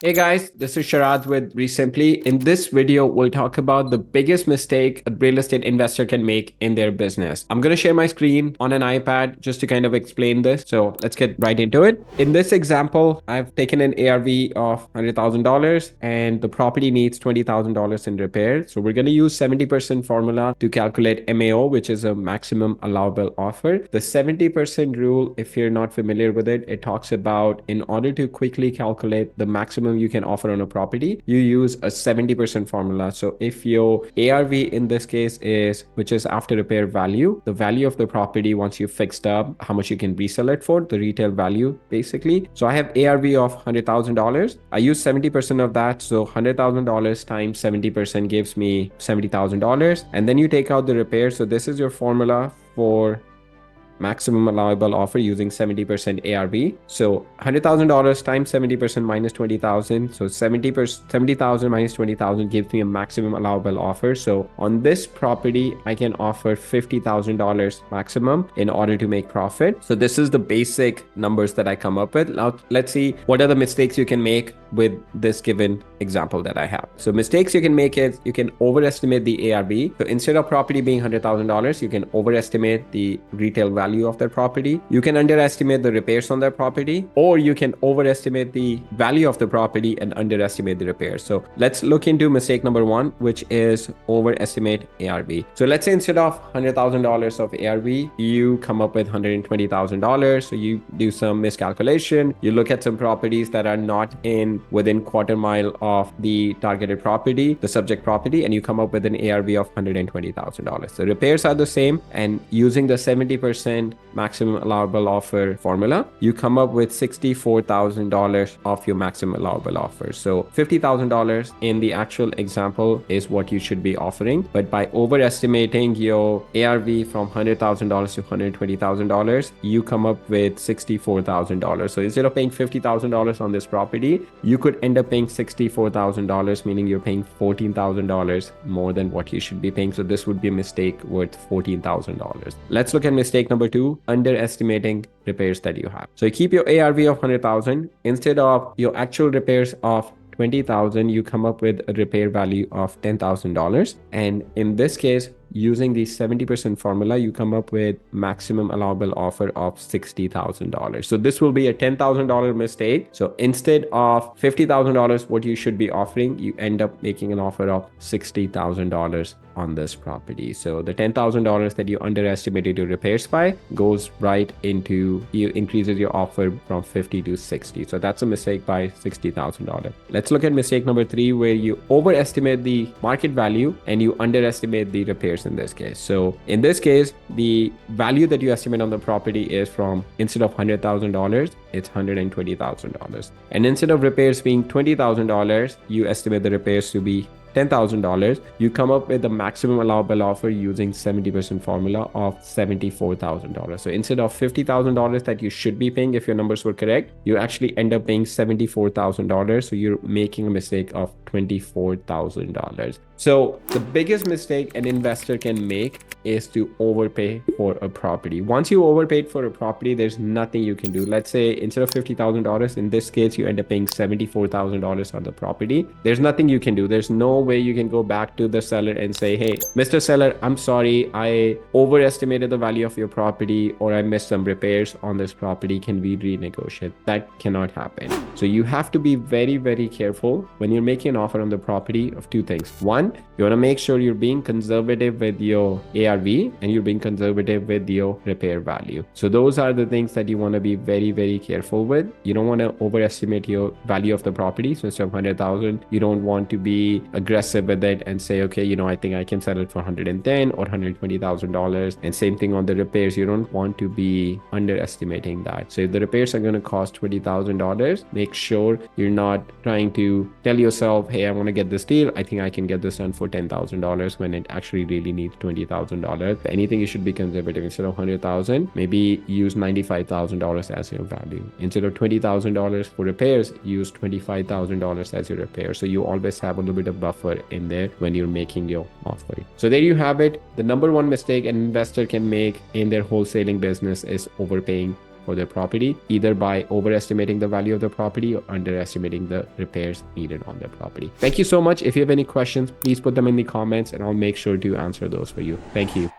Hey guys, this is Sharad with REsimpli. In this video, we'll talk about the biggest mistake a real estate investor can make in their business. I'm going to share my screen on an iPad just to kind of explain this. So let's get right into it. In this example, I've taken an ARV of $100,000 and the property needs $20,000 in repair. So we're going to use 70% formula to calculate MAO, which is a maximum allowable offer. The 70% rule, if you're not familiar with it, it talks about in order to quickly calculate the maximum you can offer on a property, you use a 70% formula. So if your ARV in this case is, which is after repair value, the value of the property once you fixed up how much you can resell it for, the retail value basically. So I have ARV of $100,000. I use 70% of that. So $100,000 times 70% gives me $70,000. And then you take out the repair. So this is your formula for maximum allowable offer using 70% ARV. So $100,000 times 70% minus 20,000. So 70,000 minus 20,000 gives me a maximum allowable offer. So on this property, I can offer $50,000 maximum in order to make profit. So this is the basic numbers that I come up with. Now let's see what are the mistakes you can make with this given example that I have. So mistakes you can make is you can overestimate the ARV. So instead of property being $100,000, you can overestimate the retail value of their property. You can underestimate the repairs on their property, or you can overestimate the value of the property and underestimate the repairs. So let's look into mistake number one, which is overestimate ARV. So let's say instead of $100,000 of ARV, you come up with $120,000. So you do some miscalculation. You look at some properties that are not within quarter mile of the targeted property, the subject property, and you come up with an ARV of $120,000. The repairs are the same, and using the 70% maximum allowable offer formula, you come up with $64,000 of your maximum allowable offer. So $50,000 in the actual example is what you should be offering, but by overestimating your ARV from $100,000 to $120,000, you come up with $64,000. So instead of paying $50,000 on this property, you could end up paying $64,000, meaning you're paying $14,000 more than what you should be paying. So this would be a mistake worth $14,000. Let's look at mistake number two, underestimating repairs that you have. So you keep your ARV of 100,000. Instead of your actual repairs of 20,000, you come up with a repair value of $10,000. And in this case, using the 70% formula, you come up with maximum allowable offer of $60,000. So this will be a $10,000 mistake. So instead of $50,000, what you should be offering, you end up making an offer of $60,000 on this property. So the $10,000 that you underestimated your repairs by goes right into, you increases your offer from 50 to 60. So that's a mistake by $60,000. Let's look at mistake number three, where you overestimate the market value and you underestimate the repairs in this case. So in this case, the value that you estimate on the property is from, instead of $100,000, it's $120,000. And instead of repairs being $20,000, you estimate the repairs to be $10,000. You come up with the maximum allowable offer using 70% formula of $74,000. So instead of $50,000 that you should be paying if your numbers were correct, you actually end up paying $74,000. So you're making a mistake of $24,000. So the biggest mistake an investor can make is to overpay for a property. Once you overpaid for a property, there's nothing you can do. Let's say instead of $50,000, in this case, you end up paying $74,000 on the property. There's nothing you can do. There's no way you can go back to the seller and say, hey, Mr. Seller, I'm sorry, I overestimated the value of your property, or I missed some repairs on this property. Can we renegotiate? That cannot happen. So you have to be very, very careful when you're making an offer on the property of two things. One, you want to make sure you're being conservative with your ARV and you're being conservative with your repair value. So those are the things that you want to be very, very careful with. You don't want to overestimate your value of the property. So instead of 100,000, you don't want to be aggressive with it and say, okay, I think I can sell it for 110 or $120,000. And same thing on the repairs. You don't want to be underestimating that. So if the repairs are going to cost $20,000, make sure you're not trying to tell yourself, hey, I want to get this deal. I think I can get this done for $10,000 when it actually really needs $20,000. If anything, you should be conservative. Instead of 100,000, maybe use $95,000 as your value. Instead of $20,000 for repairs, use $25,000 as your repair. So you always have a little bit of buffer in there when you're making your offer. So there you have it. The number one mistake an investor can make in their wholesaling business is overpaying for their property, either by overestimating the value of the property or underestimating the repairs needed on their property. Thank you so much. If you have any questions, please put them in the comments and I'll make sure to answer those for you. Thank you.